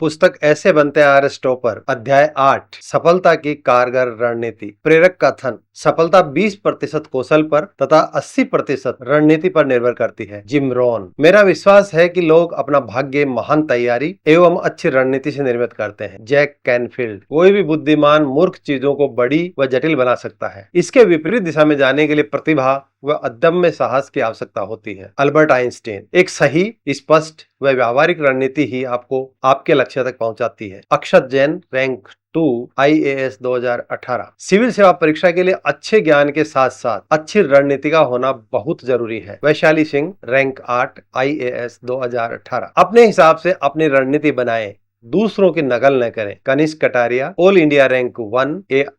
पुस्तक ऐसे बनते हैं आर एस टॉपर, अध्याय 8, सफलता की कारगर रणनीति। प्रेरक कथन, सफलता 20% कौशल पर तथा 80% रणनीति पर निर्भर करती है। जिम रोहन। मेरा विश्वास है कि लोग अपना भाग्य महान तैयारी एवं अच्छी रणनीति से निर्मित करते हैं। Jack Canfield. कोई भी बुद्धिमान मूर्ख चीजों को बड़ी व जटिल बना सकता है। इसके विपरीत दिशा में जाने के लिए प्रतिभा व अदम्य साहस की आवश्यकता होती है। Albert Einstein. एक सही, स्पष्ट व व्यावहारिक रणनीति ही आपको आपके लक्ष्य तक पहुंचाती है। अक्षत जैन, रैंक 2, IAS 2018। सिविल सेवा परीक्षा के लिए अच्छे ज्ञान के साथ साथ अच्छी रणनीति का होना बहुत जरूरी है। Vaishali Singh, rank 8, IAS 2018। अपने हिसाब से अपनी रणनीति बनाएं, दूसरों की नकल न करें। Kanishak Kataria, all India rank 1,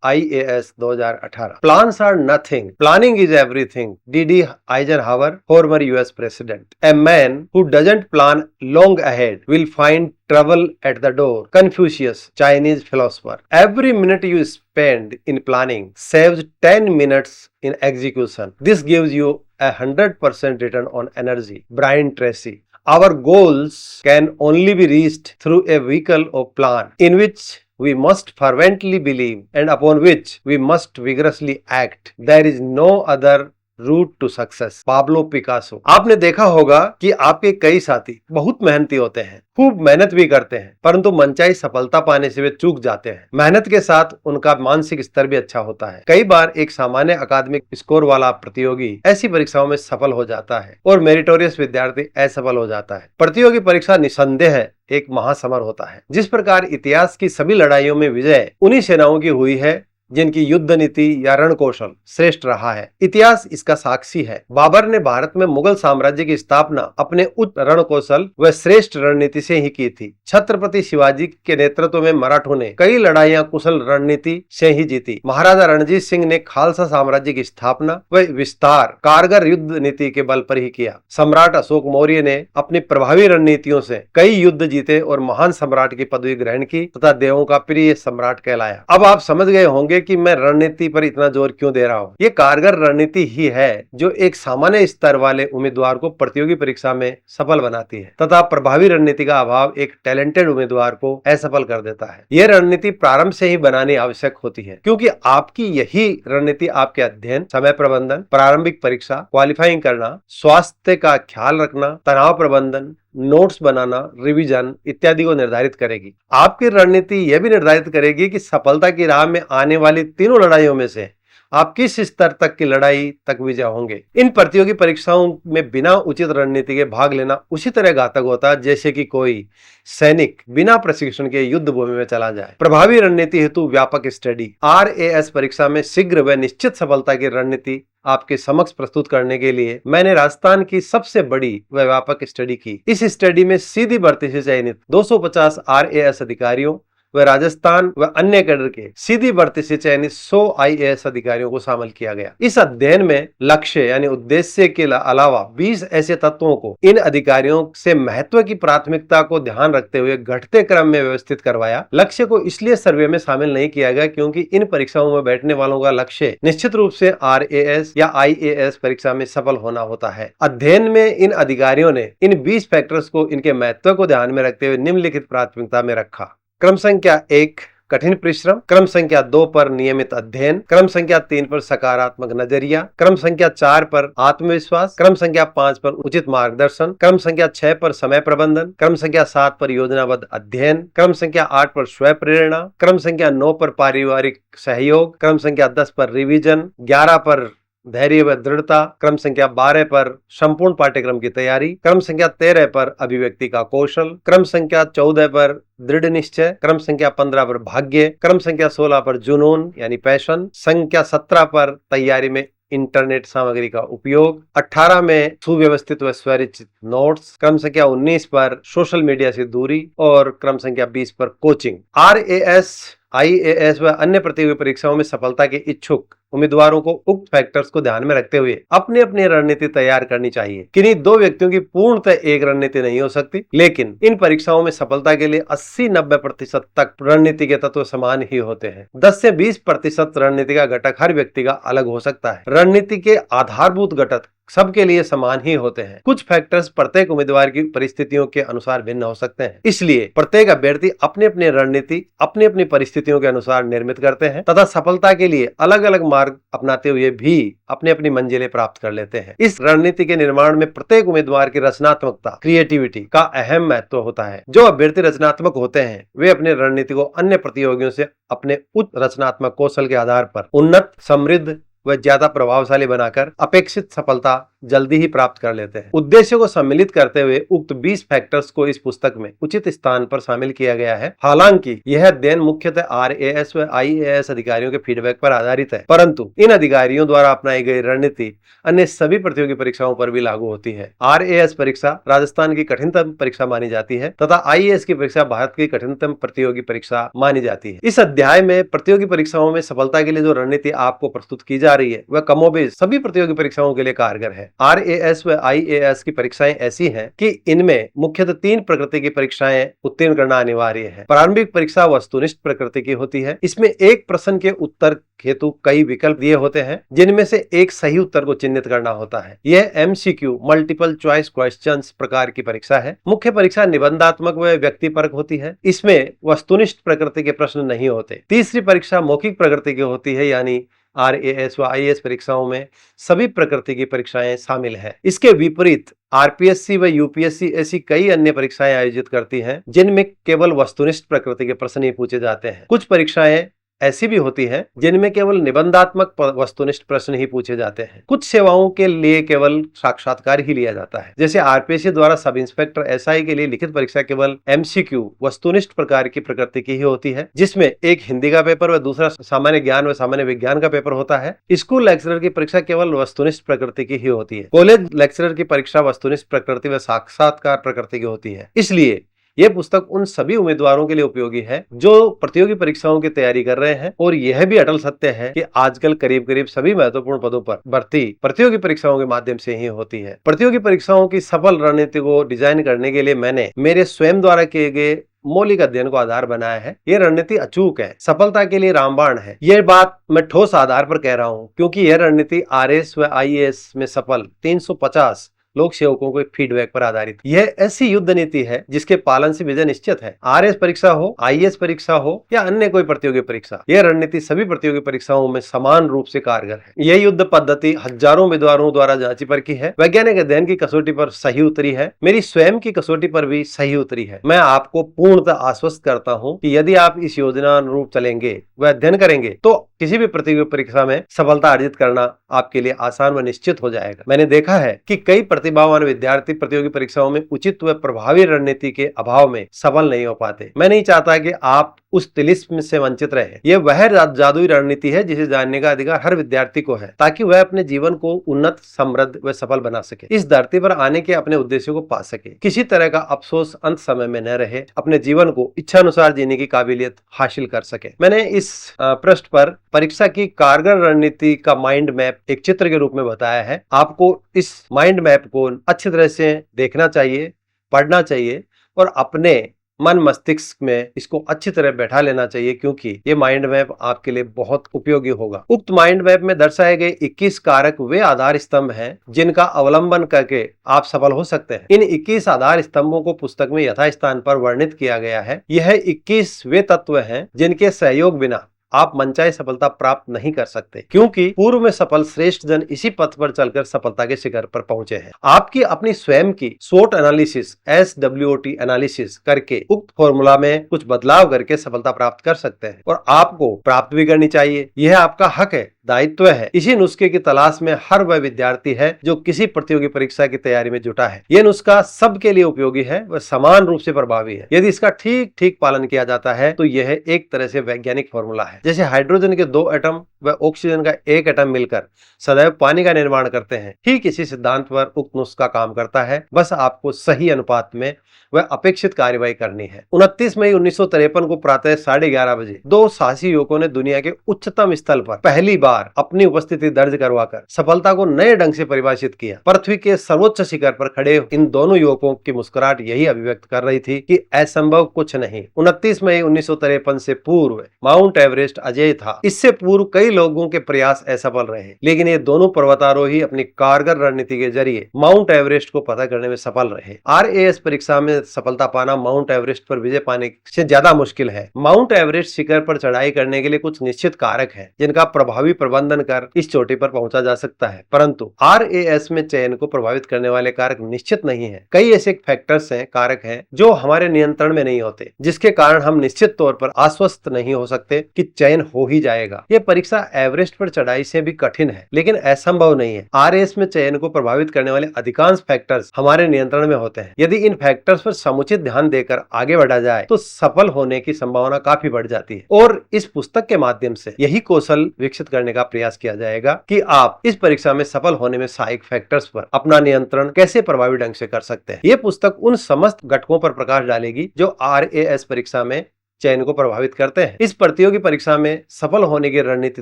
IAS 2018। Plans are nothing, planning is everything. DD Eisenhower, former US president। A man who doesn't plan long ahead will find trouble at the door। Confucius, Chinese philosopher। Every minute you spend in planning saves 10 minutes in execution। This gives you a 100% return on energy। Brian Tracy। Our goals can only be reached through a vehicle or plan in which we must fervently believe and upon which we must vigorously act। There is no other route to success. Pablo Picasso. आपने देखा होगा कि आपके कई साथी बहुत मेहनती होते हैं, खूब मेहनत भी करते हैं, परंतु मनचाही सफलता पाने से वे चूक जाते हैं। मेहनत के साथ उनका मानसिक स्तर भी अच्छा होता है। कई बार एक सामान्य अकादमिक स्कोर वाला प्रतियोगी ऐसी परीक्षाओं में सफल हो जाता है और मेरिटोरियस विद्यार्थी असफल हो जाता है। प्रतियोगी परीक्षा निसंदेह एक महासमर होता है। जिस प्रकार इतिहास की सभी लड़ाइयों में विजय उन्हीं सेनाओं की हुई है जिनकी युद्ध नीति या रण कौशल श्रेष्ठ रहा है। इतिहास इसका साक्षी है। बाबर ने भारत में मुगल साम्राज्य की स्थापना अपने उच्च रण कौशल व श्रेष्ठ रणनीति से ही की थी। छत्रपति शिवाजी के नेतृत्व में मराठों ने कई लड़ाइयां कुशल रणनीति से ही जीती। महाराजा रणजीत सिंह ने खालसा साम्राज्य की स्थापना व विस्तार कारगर युद्ध नीति के बल पर ही किया। सम्राट अशोक मौर्य ने अपनी प्रभावी रणनीतियों से कई युद्ध जीते और महान सम्राट की पदवी ग्रहण की तथा देवों का प्रिय सम्राट कहलाया। अब आप समझ गए होंगे कि मैं रणनीति पर इतना जोर क्यों दे रहा हूँ। ये कारगर रणनीति ही है जो एक सामान्य स्तर वाले उम्मीदवार को प्रतियोगी परीक्षा में सफल बनाती है तथा प्रभावी रणनीति का अभाव एक टैलेंटेड उम्मीदवार को असफल कर देता है। यह रणनीति प्रारंभ से ही बनानी आवश्यक होती है क्योंकि आपकी यही रणनीति आपके अध्ययन, समय प्रबंधन, प्रारंभिक परीक्षा, क्वालिफाइंग करना, स्वास्थ्य का ख्याल रखना, तनाव प्रबंधन, नोट्स बनाना, रिवीजन इत्यादि को निर्धारित करेगी। आपकी रणनीति यह भी निर्धारित करेगी कि सफलता की राह में आने वाली तीनों लड़ाइयों में से आप किस स्तर तक की लड़ाई तक विजय होंगे। इन प्रतियोगी परीक्षाओं में बिना उचित रणनीति के भाग लेना उसी तरह घातक होता है जैसे कि कोई सैनिक बिना प्रशिक्षण के युद्ध भूमि में चला जाए। प्रभावी रणनीति हेतु व्यापक स्टडी। RAS परीक्षा में शीघ्र व निश्चित सफलता की रणनीति आपके समक्ष प्रस्तुत करने के लिए मैंने राजस्थान की सबसे बड़ी व व्यापक स्टडी की। इस स्टडी में सीधी भर्ती से चयनित 250 RAS अधिकारियों व राजस्थान व अन्य कैडर के सीधी भर्ती से चयनित 100 IAS अधिकारियों को शामिल किया गया। इस अध्ययन में लक्ष्य यानी उद्देश्य के अलावा 20 ऐसे तत्वों को इन अधिकारियों से महत्व की प्राथमिकता को ध्यान रखते हुए घटते क्रम में व्यवस्थित करवाया। लक्ष्य को इसलिए सर्वे में शामिल नहीं किया गया क्योंकि इन परीक्षाओं में बैठने वालों का लक्ष्य निश्चित रूप से RAS या IAS परीक्षा में सफल होना होता है। अध्ययन में इन अधिकारियों ने इन 20 फैक्टर्स को इनके महत्व को ध्यान में रखते हुए निम्नलिखित प्राथमिकता में रखा। क्रम संख्या 1 कठिन परिश्रम, क्रम संख्या 2 पर नियमित अध्ययन, क्रम संख्या 3 पर सकारात्मक नजरिया, क्रम संख्या 4 पर आत्मविश्वास, क्रम संख्या 5 पर उचित मार्गदर्शन, क्रम संख्या 6 पर समय प्रबंधन, क्रम संख्या 7 पर योजनाबद्ध अध्ययन, क्रम संख्या 8 पर स्वयं प्रेरणा, क्रम संख्या 9 पर पारिवारिक सहयोग, क्रम संख्या 10 पर रिवीजन, 11 पर धैर्य व दृढ़ता, क्रम संख्या 12 पर संपूर्ण पाठ्यक्रम की तैयारी, क्रम संख्या 13 पर अभिव्यक्ति का कौशल, क्रम संख्या 14 पर दृढ़ निश्चय, क्रम संख्या 15 पर भाग्य, क्रम संख्या 16 पर जुनून यानी पैशन, संख्या 17 पर तैयारी में इंटरनेट सामग्री का उपयोग, 18 में सुव्यवस्थित व स्वरचित नोट्स, क्रम संख्या 19 पर सोशल मीडिया से दूरी और क्रम संख्या 20 पर कोचिंग। RAS, IAS व अन्य प्रतियोगी परीक्षाओं में सफलता के इच्छुक उम्मीदवारों को उक्त फैक्टर्स को ध्यान में रखते हुए अपनी अपनी रणनीति तैयार करनी चाहिए। किन्हीं दो व्यक्तियों की पूर्णतः एक रणनीति नहीं हो सकती, लेकिन इन परीक्षाओं में सफलता के लिए 80-90% तक रणनीति के तत्व समान ही होते हैं। 10 से 20% रणनीति का घटक हर व्यक्ति का अलग हो सकता है। रणनीति के आधारभूत घटक सबके लिए समान ही होते हैं। कुछ फैक्टर्स प्रत्येक उम्मीदवार की परिस्थितियों के अनुसार भिन्न हो सकते हैं, इसलिए प्रत्येक अभ्यर्थी अपनी अपनी रणनीति अपनी अपनी परिस्थितियों के अनुसार निर्मित करते हैं तथा सफलता के लिए अलग अलग मार्ग अपनाते हुए भी अपनी अपनी मंजिलें प्राप्त कर लेते हैं। इस रणनीति के निर्माण में प्रत्येक उम्मीदवार की रचनात्मकता, क्रिएटिविटी का अहम महत्व होता है। जो अभ्यर्थी रचनात्मक होते हैं वे अपनी रणनीति को अन्य प्रतियोगियों से अपने उच्च रचनात्मक कौशल के आधार पर उन्नत, समृद्ध व ज्यादा प्रभावशाली बनाकर अपेक्षित सफलता जल्दी ही प्राप्त कर लेते हैं। उद्देश्य को सम्मिलित करते हुए उक्त 20 फैक्टर्स को इस पुस्तक में उचित स्थान पर शामिल किया गया है। हालांकि यह अध्ययन मुख्यतः RAS व IAS अधिकारियों के फीडबैक पर आधारित है, परंतु इन अधिकारियों द्वारा अपनाई गई रणनीति अन्य सभी प्रतियोगी परीक्षाओं पर भी लागू होती है। RAS परीक्षा राजस्थान की कठिनतम परीक्षा मानी जाती है तथा IAS की परीक्षा भारत की कठिनतम प्रतियोगी परीक्षा मानी जाती है। इस अध्याय में प्रतियोगी परीक्षाओं में सफलता के लिए जो रणनीति आपको प्रस्तुत की जा रही है वह कमोबेश सभी प्रतियोगी परीक्षाओं के लिए कारगर है। RAS व IAS की परीक्षाएं ऐसी हैं कि इनमें मुख्यतः 3 प्रकृति की परीक्षाएं उत्तीर्ण करना अनिवार्य है। प्रारंभिक परीक्षा वस्तुनिष्ठ प्रकृति की होती है। इसमें एक प्रश्न के उत्तर हेतु कई विकल्प दिए होते हैं जिनमें से एक सही उत्तर को चिन्हित करना होता है। यह MCQ मल्टीपल चॉइस क्वेश्चंस प्रकार की परीक्षा है। मुख्य परीक्षा निबंधात्मक व व्यक्तिपरक होती है। इसमें वस्तुनिष्ठ प्रकृति के प्रश्न नहीं होते। तीसरी परीक्षा मौखिक प्रकृति की होती है, यानी RAS व IAS परीक्षाओं में सभी प्रकृति की परीक्षाएं शामिल है। इसके विपरीत RPSC व UPSC ऐसी कई अन्य परीक्षाएं आयोजित करती हैं जिनमें केवल वस्तुनिष्ठ प्रकृति के प्रश्न ही पूछे जाते हैं। कुछ परीक्षाएं ऐसी भी होती हैं जिनमें केवल निबंधात्मक वस्तुनिष्ठ प्रश्न ही पूछे जाते हैं। कुछ सेवाओं के लिए केवल साक्षात्कार ही लिया जाता है। जैसे RPSC द्वारा सब इंस्पेक्टर SI के लिए लिखित परीक्षा केवल MCQ वस्तुनिष्ठ प्रकार की प्रकृति की ही होती है, जिसमें एक हिंदी का पेपर व दूसरा सामान्य ज्ञान व सामान्य विज्ञान का पेपर होता है। स्कूल लेक्चरर की परीक्षा केवल वस्तुनिष्ठ प्रकृति की ही होती है। कॉलेज लेक्चरर की परीक्षा वस्तुनिष्ठ प्रकृति व साक्षात्कार प्रकृति की होती है। इसलिए यह पुस्तक उन सभी उम्मीदवारों के लिए उपयोगी है जो प्रतियोगी परीक्षाओं की तैयारी कर रहे हैं। और यह भी अटल सत्य है कि आजकल करीब करीब सभी महत्वपूर्ण पदों पर भर्ती प्रतियोगी परीक्षाओं के माध्यम से ही होती है। प्रतियोगी परीक्षाओं की सफल रणनीति को डिजाइन करने के लिए मैंने मेरे स्वयं द्वारा किए गए मौलिक अध्ययन को आधार बनाया है। ये रणनीति अचूक है, सफलता के लिए रामबाण है। यह बात मैं ठोस आधार पर कह रहा हूं क्योंकि यह रणनीति RAS व IAS में सफल 350 लोक सेवकों के फीडबैक पर आधारित। यह ऐसी युद्ध नीति है जिसके पालन से विजय निश्चित है। RAS परीक्षा हो, IAS परीक्षा हो या अन्य कोई प्रतियोगी परीक्षा, यह रणनीति सभी प्रतियोगी परीक्षाओं में समान रूप से कारगर है। यह युद्ध पद्धति हजारों उम्मीदवारों द्वारा जांची परखी है, वैज्ञानिक अध्ययन की कसौटी पर सही उतरी है, मेरी स्वयं की कसौटी पर भी सही उतरी है। मैं आपको पूर्णतः आश्वस्त करता हूँ कि यदि आप इस योजना अनुरूप चलेंगे व अध्ययन करेंगे तो किसी भी प्रतियोगी परीक्षा में सफलता अर्जित करना आपके लिए आसान व निश्चित हो जाएगा। मैंने देखा है कि कई प्रतिभावान विद्यार्थी प्रतियोगी परीक्षाओं में उचित व प्रभावी रणनीति के अभाव में सफल नहीं हो पाते। मैं नहीं चाहता कि आप उस तिलिस्म से वंचित रहे। यह वह जादुई रणनीति है जिसे जानने का अधिकार हर विद्यार्थी को है ताकि वह अपने जीवन को उन्नत, समृद्ध व सफल बना सके, इस धरती पर आने के अपने उद्देश्यों को पा सके, किसी तरह का अफसोस अंत समय में न रहे, अपने जीवन को इच्छानुसार जीने की काबिलियत हासिल कर सके। मैंने इस पृष्ठ पर परीक्षा की कारगर रणनीति का माइंड मैप एक चित्र के रूप में बताया है। आपको इस माइंड मैप को अच्छी तरह से देखना चाहिए, पढ़ना चाहिए और अपने मन मस्तिष्क में इसको अच्छी तरह बैठा लेना चाहिए क्योंकि ये माइंड मैप आपके लिए बहुत उपयोगी होगा। उक्त माइंड मैप में दर्शाए गए 21 कारक वे आधार स्तंभ हैं जिनका अवलंबन करके आप सफल हो सकते हैं। इन 21 आधार स्तंभों को पुस्तक में यथास्थान पर वर्णित किया गया है। यह 21 वे तत्व हैं जिनके सहयोग बिना आप मनचाही सफलता प्राप्त नहीं कर सकते क्योंकि पूर्व में सफल श्रेष्ठ जन इसी पथ पर चलकर सफलता के शिखर पर पहुंचे हैं। आपकी अपनी स्वयं की SWOT एनालिसिस SWOT एनालिसिस करके उक्त फॉर्मूला में कुछ बदलाव करके सफलता प्राप्त कर सकते हैं और आपको प्राप्त भी करनी चाहिए। यह आपका हक है, दायित्व है। इसी नुस्खे की तलाश में हर वह विद्यार्थी है जो किसी प्रतियोगी परीक्षा की तैयारी में जुटा है। यह नुस्खा सबके लिए उपयोगी है व समान रूप से प्रभावी है। यदि इसका ठीक ठीक पालन किया जाता है तो यह एक तरह से वैज्ञानिक फॉर्मूला है। जैसे हाइड्रोजन के 2 एटम व ऑक्सीजन का 1 एटम मिलकर सदैव पानी का निर्माण करते हैं, ठीक इसी सिद्धांत पर उक्त नुस्खा काम करता है। बस आपको सही अनुपात में वह अपेक्षित कार्यवाही करनी है। 29 मई 1953 को प्रातः 11:30 बजे 2 साहसी युवकों ने दुनिया के उच्चतम स्थल पर पहली बार अपनी उपस्थिति दर्ज करवाकर सफलता को नए ढंग से परिभाषित किया। पृथ्वी के सर्वोच्च शिखर पर खड़े इन दोनों युवकों की मुस्कुराहट यही अभिव्यक्त कर रही थी कि असंभव कुछ नहीं। 29 मई 1953 से पूर्व माउंट एवरेस्ट एवरेस्ट अजेय था। इससे पूर्व कई लोगों के प्रयास असफल रहे, लेकिन ये दोनों पर्वतारोही अपनी कारगर रणनीति के जरिए माउंट एवरेस्ट को पता करने में सफल रहे। RAS परीक्षा में सफलता पाना माउंट एवरेस्ट पर विजय पाने से ज्यादा मुश्किल है। माउंट एवरेस्ट शिखर पर चढ़ाई करने के लिए कुछ निश्चित कारक हैं, जिनका प्रभावी प्रबंधन कर इस चोटी पर पहुंचा जा सकता है, परंतु RAS में चयन को प्रभावित करने वाले कारक निश्चित नहीं है। कई ऐसे फैक्टर्स हैं, कारक हैं, जो हमारे नियंत्रण में नहीं होते, जिसके कारण हम निश्चित तौर पर आश्वस्त नहीं हो सकते कि चयन हो ही जाएगा। यह परीक्षा एवरेस्ट पर चढ़ाई से भी कठिन है, लेकिन असंभव नहीं है। RAS में चयन को प्रभावित करने वाले अधिकांश फैक्टर्स हमारे नियंत्रण में होते हैं। यदि इन फैक्टर्स पर समुचित ध्यान देकर आगे बढ़ा जाए तो सफल होने की संभावना काफी बढ़ जाती है। और इस पुस्तक के माध्यम से यही कौशल विकसित करने का प्रयास किया जाएगा कि आप इस परीक्षा में सफल होने में सहायक फैक्टर्स पर अपना नियंत्रण कैसे प्रभावी ढंग से कर सकते हैं। ये पुस्तक उन समस्त घटकों पर प्रकाश डालेगी जो RAS परीक्षा में चयन को प्रभावित करते हैं। इस प्रतियोगी परीक्षा में सफल होने की रणनीति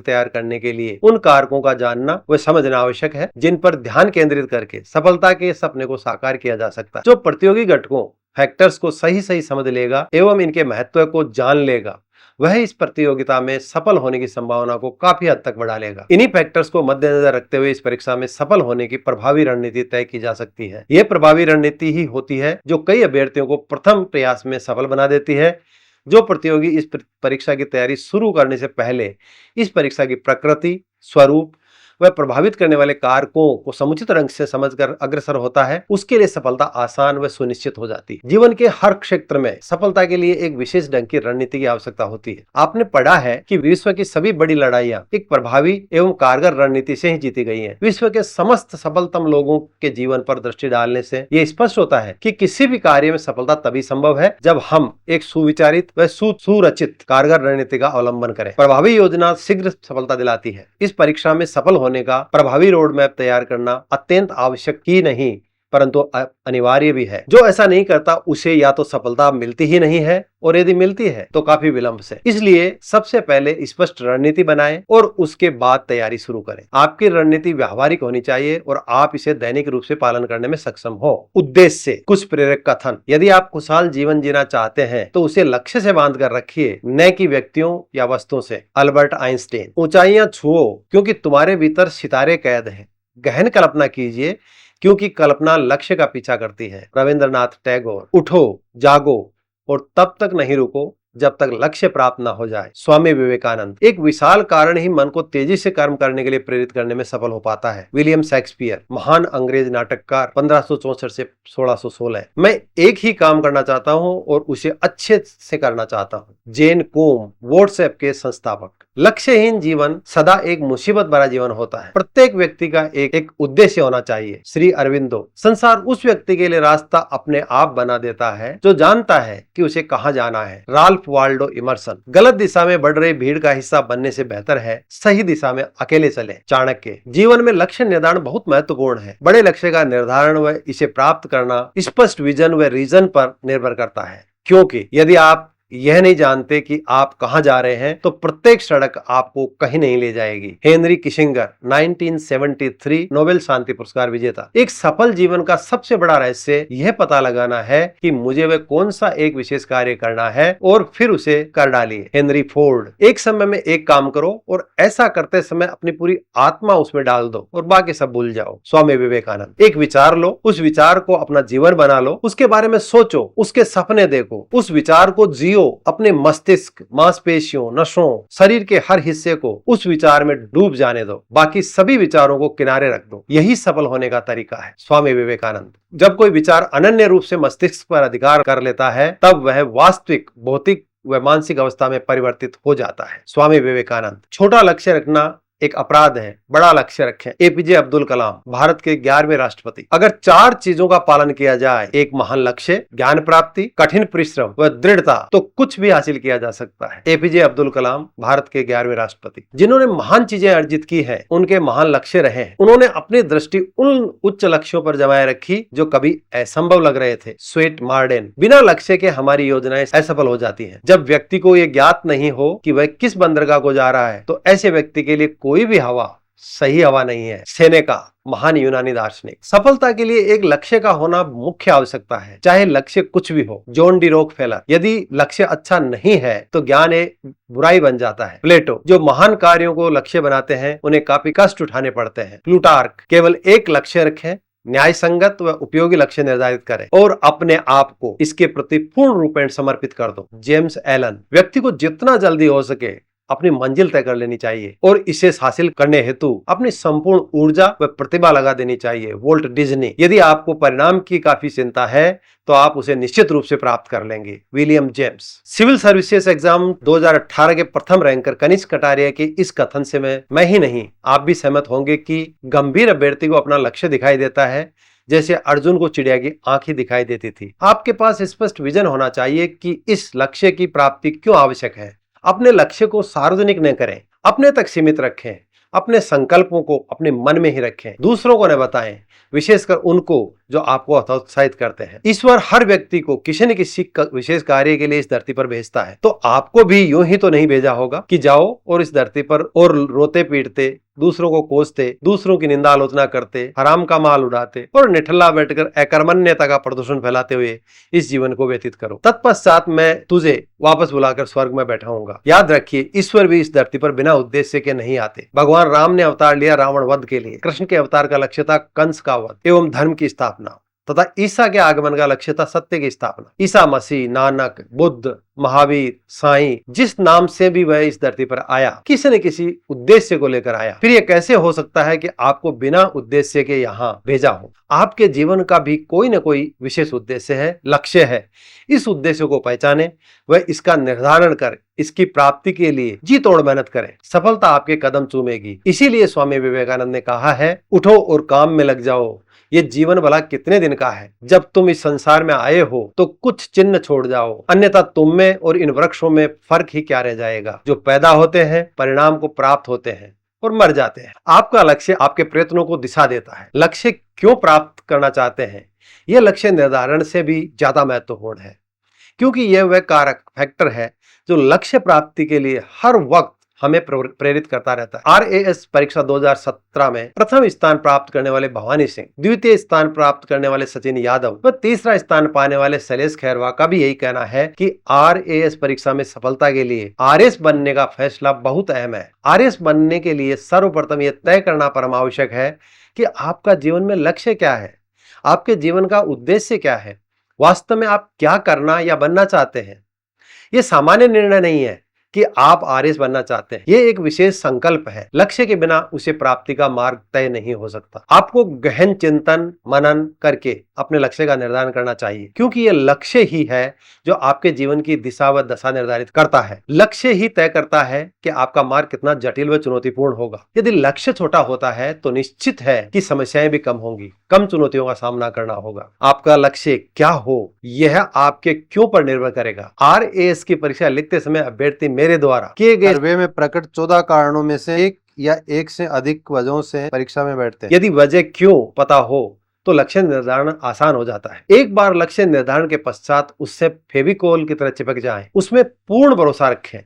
तैयार करने के लिए उन कारकों का जानना व समझना आवश्यक है, जिन पर ध्यान केंद्रित करके सफलता के सपने को साकार किया जा सकता है। जो प्रतियोगी घटकों फैक्टर्स को सही समझ लेगा एवं इनके महत्व को जान लेगा, वह इस प्रतियोगिता में सफल होने की संभावना को काफी हद तक बढ़ा लेगा। इन्हीं फैक्टर्स को मद्देनजर रखते हुए इस परीक्षा में सफल होने की प्रभावी रणनीति तय की जा सकती है। यह प्रभावी रणनीति ही होती है जो कई अभ्यर्थियों को प्रथम प्रयास में सफल बना देती है। जो प्रतियोगी इस परीक्षा की तैयारी शुरू करने से पहले इस परीक्षा की प्रकृति, स्वरूप वह प्रभावित करने वाले कारकों को समुचित रंग से समझकर अग्रसर होता है, उसके लिए सफलता आसान व सुनिश्चित हो जाती है। जीवन के हर क्षेत्र में सफलता के लिए एक विशेष ढंग की रणनीति की आवश्यकता होती है। आपने पढ़ा है कि विश्व की सभी बड़ी लड़ाइयां एक प्रभावी एवं कारगर रणनीति से ही जीती गई हैं। विश्व के समस्त सफलतम लोगों के जीवन पर दृष्टि डालने से यह स्पष्ट होता है कि किसी भी कार्य में सफलता तभी संभव है जब हम एक सुविचारित व सुरचित कारगर रणनीति का अवलंबन करें। प्रभावी योजना शीघ्र सफलता दिलाती है। इस परीक्षा में सफल होने का प्रभावी रोड मैप तैयार करना अत्यंत आवश्यक ही नहीं परंतु अनिवार्य भी है। जो ऐसा नहीं करता उसे या तो सफलता मिलती ही नहीं है और यदि मिलती है तो काफी विलंब से। इसलिए सबसे पहले स्पष्ट रणनीति बनाएं और उसके बाद तैयारी शुरू करें। आपकी रणनीति व्यावहारिक होनी चाहिए और आप इसे दैनिक रूप से पालन करने में सक्षम हो। उद्देश्य से कुछ प्रेरक कथन। यदि आप खुशहाल जीवन जीना चाहते हैं तो उसे लक्ष्य से बांध कर रखिए, न कि व्यक्तियों या वस्तुओं से। Albert Einstein. ऊंचाइयां छुओ क्योंकि तुम्हारे भीतर सितारे कैद हैं। गहन कल्पना कीजिए क्योंकि कल्पना लक्ष्य का पीछा करती है। रविंद्रनाथ टैगोर। उठो, जागो और तब तक नहीं रुको जब तक लक्ष्य प्राप्त न हो जाए। स्वामी विवेकानंद। एक विशाल कारण ही मन को तेजी से कर्म करने के लिए प्रेरित करने में सफल हो पाता है। William Shakespeare. महान अंग्रेज नाटककार, 1564 से 1616। मैं एक ही काम करना चाहता हूं और उसे अच्छे से करना चाहता हूं। जेन कोम। व्हाट्सएप के संस्थापक। लक्ष्यहीन जीवन सदा एक मुसीबत भरा जीवन होता है। प्रत्येक व्यक्ति का एक उद्देश्य होना चाहिए। श्री अरविंदो। संसार उस व्यक्ति के लिए रास्ता अपने आप बना देता है जो जानता है कि उसे कहां जाना है। Ralph Waldo immersion. गलत दिशा में बढ़ रही भीड़ का हिस्सा बनने से बेहतर है सही दिशा में अकेले चले। चाणक्य। जीवन में लक्ष्य निर्धारण बहुत महत्वपूर्ण है। बड़े लक्ष्य का निर्धारण व इसे प्राप्त करना स्पष्ट विजन व रीजन पर निर्भर करता है, क्योंकि यदि आप यह नहीं जानते कि आप कहां जा रहे हैं तो प्रत्येक सड़क आपको कहीं नहीं ले जाएगी। Henry Kissinger. 1973 नोबेल शांति पुरस्कार विजेता। एक सफल जीवन का सबसे बड़ा रहस्य यह पता लगाना है कि मुझे वह कौन सा एक विशेष कार्य करना है और फिर उसे कर डालिए। Henry Ford. एक समय में एक काम करो और ऐसा करते समय अपनी पूरी आत्मा उसमें डाल दो और बाकी सब भूल जाओ। स्वामी विवेकानंद। एक विचार लो, उस विचार को अपना जीवन बना लो, उसके बारे में सोचो, उसके सपने देखो, उस विचार को जियो। अपने मस्तिष्क, मांसपेशियों, नसों, शरीर के हर हिस्से को उस विचार में डूब जाने दो। बाकी सभी विचारों को किनारे रख दो। यही सफल होने का तरीका है। स्वामी विवेकानंद। जब कोई विचार अनन्य रूप से मस्तिष्क पर अधिकार कर लेता है तब वह वास्तविक भौतिक व मानसिक अवस्था में परिवर्तित हो जाता है। स्वामी विवेकानंद। छोटा लक्ष्य रखना एक अपराध है, बड़ा लक्ष्य रखें। एपीजे अब्दुल कलाम। भारत के 11वें राष्ट्रपति। अगर 4 चीजों का पालन किया जाए, एक महान लक्ष्य, ज्ञान प्राप्ति, कठिन परिश्रम व दृढ़ता, तो कुछ भी हासिल किया जा सकता है। एपीजे अब्दुल कलाम भारत के 11वें राष्ट्रपति। जिन्होंने महान चीजें अर्जित की है उनके महान लक्ष्य रहे हैं। उन्होंने अपनी दृष्टि उन उच्च लक्ष्यों पर जमाए रखी जो कभी असंभव लग रहे थे। Sweat Marden. बिना लक्ष्य के हमारी योजनाएं असफल हो जाती है। जब व्यक्ति को यह ज्ञात नहीं हो कि वह किस बंदरगाह को जा रहा है तो ऐसे व्यक्ति के लिए कोई भी हवा सही हवा नहीं है। सेनेका, महान यूनानी दार्शनिक। सफलता के लिए एक लक्ष्य का होना मुख्य आवश्यकता है, चाहे लक्ष्य कुछ भी हो। जॉन डी रॉकफेलर, यदि लक्ष्य अच्छा नहीं है तो ज्ञान एक बुराई बन जाता है। प्लेटो, जो महान कार्यों को लक्ष्य बनाते हैं उन्हें काफी कष्ट उठाने पड़ते हैं। प्लूटार्क, केवल एक लक्ष्य रखें, न्याय संगत व उपयोगी लक्ष्य निर्धारित करें और अपने आप को इसके प्रति पूर्ण रूपेण समर्पित कर दो। जेम्स एलन, व्यक्ति को जितना जल्दी हो सके अपनी मंजिल तय कर लेनी चाहिए और इसे हासिल करने हेतु अपनी संपूर्ण ऊर्जा व प्रतिभा लगा देनी चाहिए। वोल्ट डिज्नी, यदि आपको परिणाम की काफी चिंता है तो आप उसे निश्चित रूप से प्राप्त कर लेंगे। William James. Civil services exam 2018 के प्रथम रैंकर कनिष्क कटारिया के इस कथन से मैं ही नहीं, आप भी सहमत होंगे कि गंभीर अभ्यर्थी को अपना लक्ष्य दिखाई देता है जैसे अर्जुन को चिड़िया की आंख ही दिखाई देती थी। आपके पास स्पष्ट विजन होना चाहिए कि इस लक्ष्य की प्राप्ति क्यों आवश्यक है। अपने लक्ष्य को सार्वजनिक न करें, अपने तक सीमित रखें। अपने संकल्पों को अपने मन में ही रखें, दूसरों को न बताएं, विशेषकर उनको जो आपको हतोत्साहित करते हैं। ईश्वर हर व्यक्ति को किसी न किसी विशेष कार्य के लिए इस धरती पर भेजता है, तो आपको भी यूं ही तो नहीं भेजा होगा कि जाओ और इस धरती पर और रोते पीटते, दूसरों को कोसते, दूसरों की निंदा आलोचना करते, हराम का माल उड़ाते और निठल्ला बैठकर अकर्मण्यता का प्रदूषण फैलाते हुए इस जीवन को व्यतीत करो। तत्पश्चात मैं तुझे वापस बुलाकर स्वर्ग में बैठाऊंगा। याद रखिए, ईश्वर भी इस धरती पर बिना उद्देश्य के नहीं आते। भगवान राम ने अवतार लिया रावण वध के लिए। कृष्ण के अवतार का लक्ष्य था कंस का वध एवं धर्म की स्थापना, तथा ईसा के आगमन का लक्ष्य था सत्य की स्थापना। ईसा मसीह, नानक, बुद्ध, महावीर, साईं, जिस नाम से भी वह इस धरती पर आया, किसी न किसी उद्देश्य को लेकर आया। फिर यह कैसे हो सकता है कि आपको बिना उद्देश्य के यहाँ भेजा हो? आपके जीवन का भी कोई न कोई विशेष उद्देश्य है, लक्ष्य है। इस उद्देश्य को पहचाने, वह इसका निर्धारण कर इसकी प्राप्ति के लिए जी तोड़ मेहनत करें। सफलता आपके कदम चूमेगी। इसीलिए स्वामी विवेकानंद ने कहा है, उठो और काम में लग जाओ। ये जीवन भला कितने दिन का है? जब तुम इस संसार में आए हो तो कुछ चिन्ह छोड़ जाओ, अन्यथा तुम में और इन वृक्षों में फर्क ही क्या रह जाएगा। जो पैदा होते हैं, परिणाम को प्राप्त होते हैं और मर जाते हैं। आपका लक्ष्य आपके प्रयत्नों को दिशा देता है। लक्ष्य क्यों प्राप्त करना चाहते हैं, यह लक्ष्य निर्धारण से भी ज्यादा महत्वपूर्ण है, क्योंकि यह वह कारक फैक्टर है जो लक्ष्य प्राप्ति के लिए हर वक्त हमें प्रेरित करता रहता है। RAS परीक्षा 2017 में प्रथम स्थान प्राप्त करने वाले भवानी सिंह, द्वितीय स्थान प्राप्त करने वाले सचिन यादव व तीसरा स्थान पाने वाले शैलेश खैरवा का भी यही कहना है कि RAS परीक्षा में सफलता के लिए RS बनने का फैसला बहुत अहम है। RS बनने के लिए सर्वप्रथम यह तय करना परम आवश्यक है कि आपका जीवन में लक्ष्य क्या है, आपके जीवन का उद्देश्य क्या है, वास्तव में आप क्या करना या बनना चाहते हैं। यह सामान्य निर्णय नहीं है कि आप RS बनना चाहते हैं। यह एक विशेष संकल्प है। लक्ष्य के बिना उसे प्राप्ति का मार्ग तय नहीं हो सकता। आपको गहन चिंतन मनन करके अपने लक्ष्य का निर्धारण करना चाहिए, क्योंकि यह लक्ष्य ही है जो आपके जीवन की दिशा व दशा निर्धारित करता है। लक्ष्य ही तय करता है कि आपका मार्ग कितना जटिल व चुनौतीपूर्ण होगा। यदि लक्ष्य छोटा होता है तो निश्चित है कि समस्याएं भी कम होंगी, कम चुनौतियों का सामना करना होगा। आपका लक्ष्य क्या हो, यह आपके क्यों पर निर्भर करेगा। RAS की परीक्षा लिखते समय अभ्यर्थी मेरे द्वारा किए गए सर्वे में प्रकट 14 कारणों में से एक या एक से अधिक वजहों से परीक्षा में बैठते हैं। यदि वजह क्यों पता हो तो लक्ष्य निर्धारण आसान हो जाता है। एक बार लक्ष्य निर्धारण के पश्चात उससे फेविकोल की तरह चिपक जाएं। उसमें पूर्ण भरोसा रखें।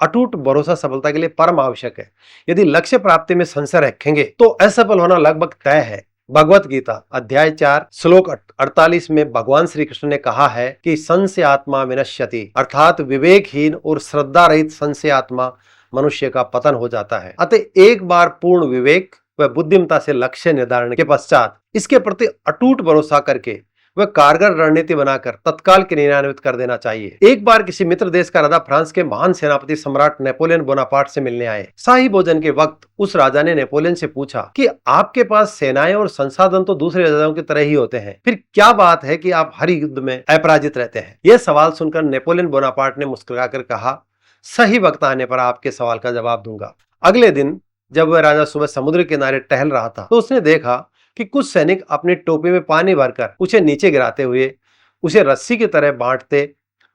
अटूट भरोसा सफलता के लिए परम आवश्यक है। यदि लक्ष्य प्राप्ति में संशय रखेंगे तो असफल होना लगभग तय है। भगवत गीता अध्याय 4 श्लोक 48 में भगवान श्री कृष्ण ने कहा है कि संशयात्मा विनश्यति, अर्थात विवेकहीन और श्रद्धा रहित संशयात्मा मनुष्य का पतन हो जाता है। अतः एक बार पूर्ण विवेक व बुद्धिमता से लक्ष्य निर्धारण के पश्चात इसके प्रति अटूट भरोसा करके वह कारगर रणनीति बनाकर तत्काल क्रियान्वित कर देना चाहिए। एक बार किसी मित्र देश का राजा फ्रांस के महान सेनापति सम्राट नेपोलियन बोनापार्ट से मिलने आए। शाही भोजन के वक्त उस राजा ने नेपोलियन से पूछा कि आपके पास सेनाएं और संसाधन तो दूसरे राजाओं की तरह ही होते हैं, फिर क्या बात है कि आप हर युद्ध में अपराजित रहते हैं। यह सवाल सुनकर नेपोलियन बोनापार्ट ने मुस्कुराकर कहा, सही वक्त आने पर आपके सवाल का जवाब दूंगा। अगले दिन जब वह राजा सुबह समुद्र किनारे टहल रहा था तो उसने देखा कि कुछ सैनिक अपनी टोपी में पानी भरकर उसे नीचे गिराते हुए उसे रस्सी की तरह बांटते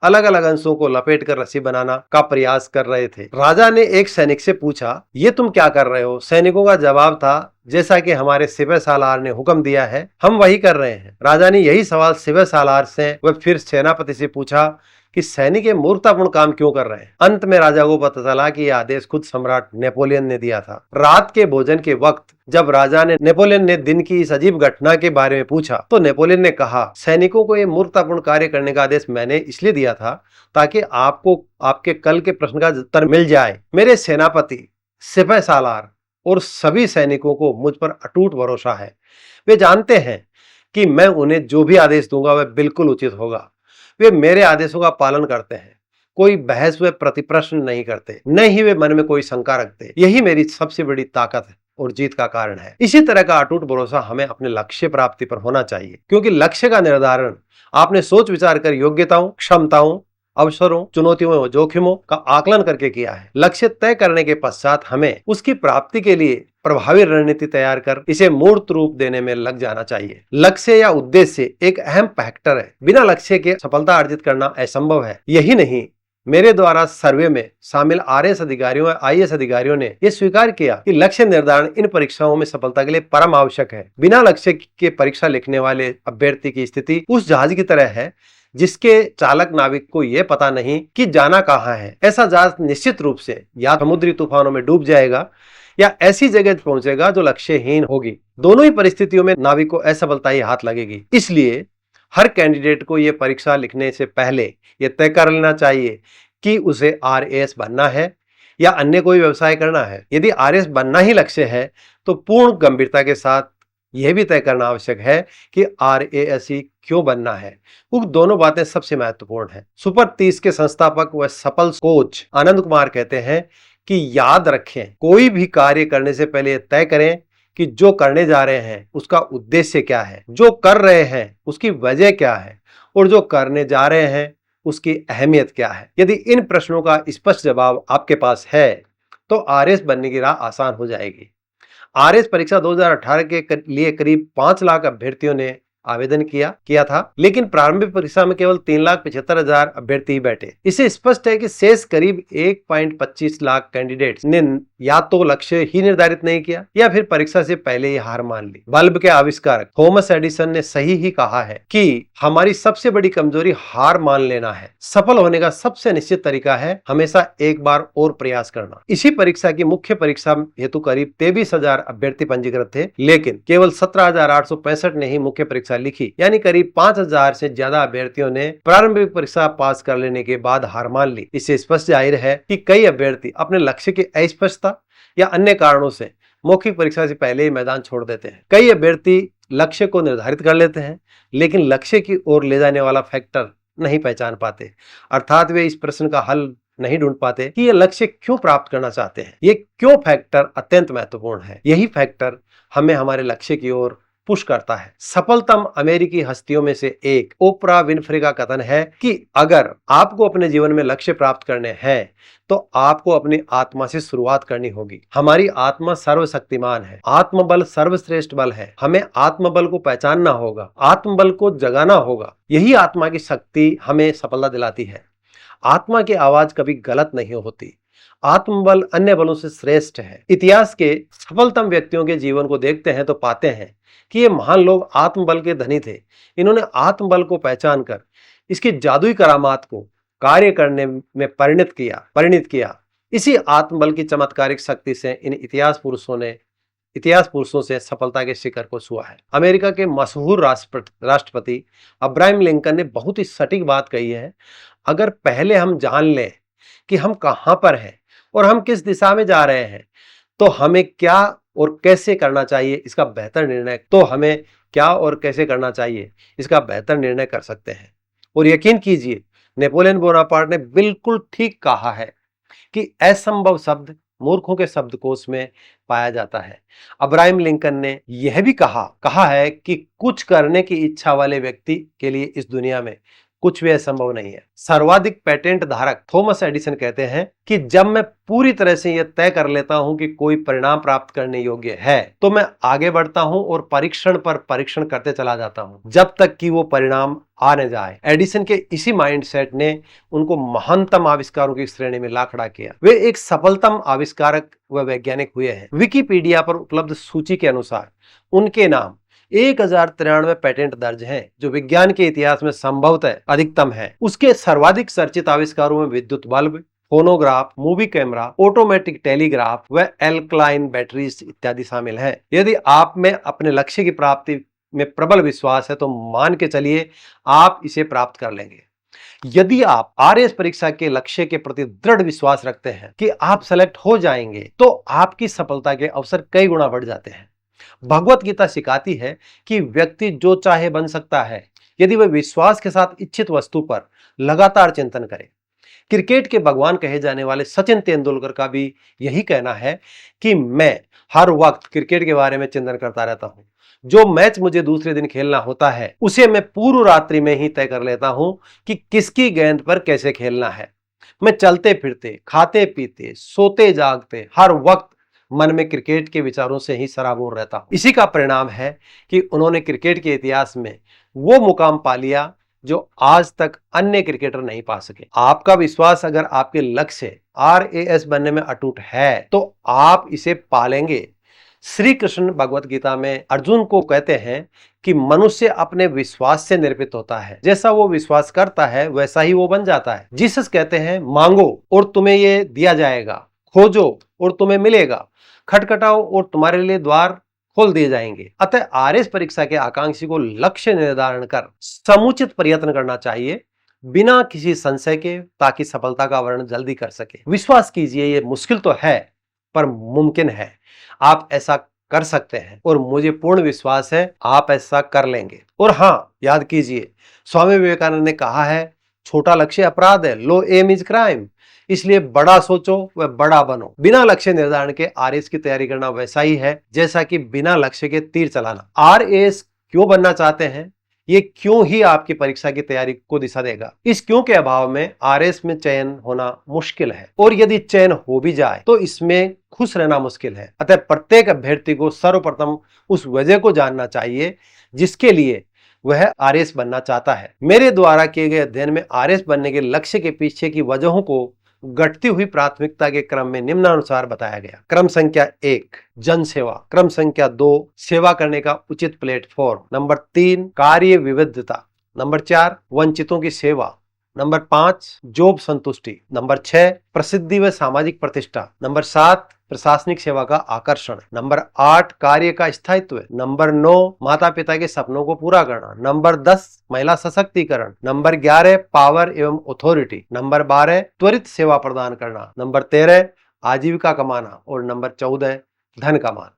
अलग अलग अंशों को लपेटकर रस्सी बनाना का प्रयास कर रहे थे। राजा ने एक सैनिक से पूछा, ये तुम क्या कर रहे हो? सैनिकों का जवाब था, जैसा कि हमारे सिपह सालार ने हुक्म दिया है हम वही कर रहे हैं। राजा ने यही सवाल सिपह सालार से व फिर सेनापति से पूछा कि सैनिक ये मूर्खतापूर्ण काम क्यों कर रहे हैं। अंत में राजा को पता चला कि यह आदेश खुद सम्राट नेपोलियन ने दिया था। रात के भोजन के वक्त जब राजा ने नेपोलियन ने दिन की इस अजीब घटना के बारे में पूछा तो नेपोलियन ने कहा, सैनिकों को ये मूर्खतापूर्ण कार्य करने का आदेश मैंने इसलिए दिया था ताकि आपको आपके कल के प्रश्न का उत्तर मिल जाए। मेरे सेनापति, सिपह सालार और सभी सैनिकों को मुझ पर अटूट भरोसा है। वे जानते हैं कि मैं उन्हें जो भी आदेश दूंगा वह बिल्कुल उचित होगा। वे मेरे आदेशों का पालन करते हैं, कोई बहस व प्रतिप्रश्न नहीं करते, न ही वे मन में कोई शंका रखते। यही मेरी सबसे बड़ी ताकत है और जीत का कारण है। इसी तरह का अटूट भरोसा हमें अपने लक्ष्य प्राप्ति पर होना चाहिए, क्योंकि लक्ष्य का निर्धारण आपने सोच विचार कर योग्यताओं, क्षमताओं, अवसरों, चुनौतियों और जोखिमों का आकलन करके किया है। लक्ष्य तय करने के पश्चात हमें उसकी प्राप्ति के लिए प्रभावी रणनीति तैयार कर इसे मूर्त रूप देने में लग जाना चाहिए। लक्ष्य या उद्देश्य एक अहम फैक्टर है। बिना लक्ष्य के सफलता अर्जित करना असंभव है। यही नहीं, मेरे द्वारा सर्वे में शामिल आरएस अधिकारियों और आईएएस अधिकारियों ने यह स्वीकार किया कि लक्ष्य निर्धारण इन परीक्षाओं में सफलता के लिए परम आवश्यक है। बिना लक्ष्य के परीक्षा लिखने वाले अभ्यर्थी की स्थिति उस जहाज की तरह है जिसके चालक नाविक को यह पता नहीं कि जाना कहाँ है। ऐसा जहाज निश्चित रूप से या समुद्री तूफानों में डूब जाएगा या ऐसी जगह पहुंचेगा जो लक्ष्यहीन होगी। दोनों ही परिस्थितियों में नाविक को असफलता ही हाथ लगेगी। इसलिए हर कैंडिडेट को यह परीक्षा लिखने से पहले यह तय कर लेना चाहिए कि उसे आरएएस बनना है या अन्य कोई व्यवसाय करना है। यदि आरएएस बनना ही लक्ष्य है तो पूर्ण गंभीरता के साथ यह भी तय करना आवश्यक है कि आरएएसई क्यों बनना है। उक्त दोनों बातें सबसे महत्वपूर्ण हैं। सुपर 30 के संस्थापक व सफल कोच आनंद कुमार कहते हैं कि याद रखें, कोई भी कार्य करने से पहले यह तय करें कि जो करने जा रहे हैं उसका उद्देश्य क्या है, जो कर रहे हैं उसकी वजह क्या है और जो करने जा रहे हैं उसकी अहमियत क्या है। यदि इन प्रश्नों का स्पष्ट जवाब आपके पास है तो आरएएस बनने की राह आसान हो जाएगी। आरएएस परीक्षा 2018 के लिए करीब 5 लाख अभ्यर्थियों ने आवेदन किया था, लेकिन प्रारंभिक परीक्षा में केवल 3,75,000 अभ्यर्थी ही बैठे। इससे स्पष्ट है कि शेष करीब 1.25 लाख कैंडिडेट्स ने या तो लक्ष्य ही निर्धारित नहीं किया या फिर परीक्षा से पहले ही हार मान ली। बल्ब के आविष्कारक थॉमस एडिसन ने सही ही कहा है कि हमारी सबसे बड़ी कमजोरी हार मान लेना है। सफल होने का सबसे निश्चित तरीका है हमेशा एक बार और प्रयास करना। इसी परीक्षा की मुख्य परीक्षा हेतु करीब 23,000 अभ्यर्थी पंजीकृत थे, लेकिन केवल 17,865 ने ही मुख्य परीक्षा लिखी, यानी करीब 5,000 से ज्यादा अभ्यर्थियों ने प्रारंभिक परीक्षा पास कर लेने के बाद हार मान ली। इससे स्पष्ट जाहिर है कि कई अभ्यर्थी अपने लक्ष्य की अस्पष्टता या अन्य कारणों से मौखिक परीक्षा से पहले ही मैदान छोड़ देते हैं। कई अभ्यर्थी लक्ष्य को निर्धारित कर लेते हैं लेकिन लक्ष्य की ओर ले जाने वाला फैक्टर नहीं पहचान पाते, अर्थात वे इस प्रश्न का हल नहीं ढूंढ पाते कि ये लक्ष्य क्यों प्राप्त करना चाहते हैं। ये क्यों फैक्टर अत्यंत महत्वपूर्ण है। यही फैक्टर हमें हमारे लक्ष्य की ओर पुश करता है। सफलतम अमेरिकी हस्तियों में से एक ओपरा विनफ्रे का कथन है कि अगर आपको अपने जीवन में लक्ष्य प्राप्त करने हैं तो आपको अपनी आत्मा से शुरुआत करनी होगी। हमारी आत्मा सर्वशक्तिमान है, आत्मबल सर्वश्रेष्ठ बल है। हमें आत्मबल को पहचानना होगा, आत्मबल को जगाना होगा। यही आत्मा की शक्ति हमें सफलता दिलाती है। आत्मा की आवाज कभी गलत नहीं होती। आत्मबल अन्य बलों से श्रेष्ठ है। इतिहास के सफलतम व्यक्तियों के जीवन को देखते हैं तो पाते हैं कि ये महान लोग आत्मबल के धनी थे। इन्होंने आत्मबल को पहचान कर इसकी जादुई करामात को कार्य करने में परिणित किया। इसी आत्मबल की चमत्कारिक शक्ति से इन इतिहास पुरुषों से सफलता के शिखर को छुआ है। अमेरिका के मशहूर राष्ट्रपति अब्राहम लिंकन ने बहुत ही सटीक बात कही है, अगर पहले हम जान लें कि हम कहां पर हैं और हम किस दिशा में जा रहे हैं तो हमें क्या और कैसे करना चाहिए इसका बेहतर निर्णय कर सकते हैं। और यकीन कीजिए, नेपोलियन बोनापार्ट ने बिल्कुल ठीक कहा है कि असंभव शब्द मूर्खों के शब्दकोश में पाया जाता है। अब्राहम लिंकन ने यह भी कहा है कि कुछ करने की इच्छा वाले व्यक्ति के लिए इस दुनिया में कुछ भी असंभव नहीं है। सर्वाधिक पेटेंट धारक थॉमस एडिसन कहते हैं कि जब मैं पूरी तरह से यह तय कर लेता हूं कि कोई परिणाम प्राप्त करने योग्य है तो मैं आगे बढ़ता हूं और परीक्षण पर परीक्षण करते चला जाता हूं जब तक कि वो परिणाम आ न जाए। एडिसन के इसी माइंडसेट ने उनको महानतम आविष्कारों की श्रेणी में ला खड़ा किया। वे एक सफलतम आविष्कारक व वैज्ञानिक हुए हैं। विकिपीडिया पर उपलब्ध सूची के अनुसार उनके नाम 1093 पेटेंट दर्ज हैं, जो विज्ञान के इतिहास में संभवतः अधिकतम है। उसके सर्वाधिक चर्चित आविष्कारों में विद्युत bulb, phonograph, movie camera, automatic telegraph व एल्कलाइन बैटरीज इत्यादि शामिल है। यदि आप में अपने लक्ष्य की प्राप्ति में प्रबल विश्वास है तो मान के चलिए आप इसे प्राप्त कर लेंगे। यदि आप आरएएस परीक्षा के लक्ष्य के प्रति दृढ़ विश्वास रखते हैं कि आप सेलेक्ट हो जाएंगे, तो आपकी सफलता के अवसर कई गुना बढ़ जाते हैं। भगवत गीता सिखाती है कि व्यक्ति जो चाहे बन सकता है, यदि वह विश्वास के साथ इच्छित वस्तु पर लगातार चिंतन करे। क्रिकेट के भगवान कहे जाने वाले सचिन तेंदुलकर का भी यही कहना है कि मैं हर वक्त क्रिकेट के बारे में चिंतन करता रहता हूं। जो मैच मुझे दूसरे दिन खेलना होता है, उसे मैं पूर्व रात्रि में ही तय कर लेता हूं कि किसकी गेंद पर कैसे खेलना है। मैं चलते फिरते, खाते पीते, सोते जागते हर वक्त मन में क्रिकेट के विचारों से ही सराबोर रहता हूं। इसी का परिणाम है कि उन्होंने क्रिकेट के इतिहास में वो मुकाम पा लिया जो आज तक अन्य क्रिकेटर नहीं पा सके। आपका विश्वास अगर आपके लक्ष्य आरएएस बनने में अटूट है तो आप इसे पालेंगे। श्री कृष्ण भगवत गीता में अर्जुन को कहते हैं कि मनुष्य अपने विश्वास से निर्मित होता है, जैसा वो विश्वास करता है वैसा ही वो बन जाता है। जीसस कहते हैं मांगो और तुम्हें ये दिया जाएगा, खोजो और तुम्हें मिलेगा, खटखटाओ और तुम्हारे लिए द्वार खोल दिए जाएंगे। अतः आरएएस परीक्षा के आकांक्षी को लक्ष्य निर्धारण कर समुचित प्रयत्न करना चाहिए बिना किसी संशय के, ताकि सफलता का वर्णन जल्दी कर सके। विश्वास कीजिए, ये मुश्किल तो है पर मुमकिन है। आप ऐसा कर सकते हैं और मुझे पूर्ण विश्वास है आप ऐसा कर लेंगे। और हाँ, याद कीजिए, स्वामी विवेकानंद ने कहा है, छोटा लक्ष्य अपराध है, लो एम इज क्राइम। इसलिए बड़ा सोचो व बड़ा बनो। बिना लक्ष्य निर्धारण के आरएएस की तैयारी करना वैसा ही है जैसा कि बिना लक्ष्य के तीर चलाना। आरएएस क्यों बनना चाहते हैं, ये क्यों ही आपकी परीक्षा की तैयारी को दिशा देगा। इस क्यों के अभाव में आरएएस में चयन होना मुश्किल है, और यदि चयन हो भी जाए तो इसमें खुश रहना मुश्किल है। अतः प्रत्येक अभ्यर्थी को सर्वप्रथम उस वजह को जानना चाहिए जिसके लिए वह आरएएस बनना चाहता है। मेरे द्वारा किए गए अध्ययन में आरएएस बनने के लक्ष्य के पीछे की वजहों को घटती हुई प्राथमिकता के क्रम में निम्नानुसार बताया गया। क्रम संख्या 1 जन सेवा, क्रम संख्या 2 सेवा करने का उचित प्लेटफॉर्म, नंबर 3 कार्य विविधता, नंबर 4 वंचितों की सेवा, नंबर 5 जॉब संतुष्टि, नंबर 6 प्रसिद्धि व सामाजिक प्रतिष्ठा, नंबर 7 प्रशासनिक सेवा का आकर्षण, नंबर 8 कार्य का स्थायित्व, नंबर 9 माता पिता के सपनों को पूरा करना, नंबर 10 महिला सशक्तिकरण, नंबर 11 पावर एवं अथॉरिटी, नंबर 12 त्वरित सेवा प्रदान करना, नंबर 13 आजीविका कमाना और नंबर 14 धन कमाना।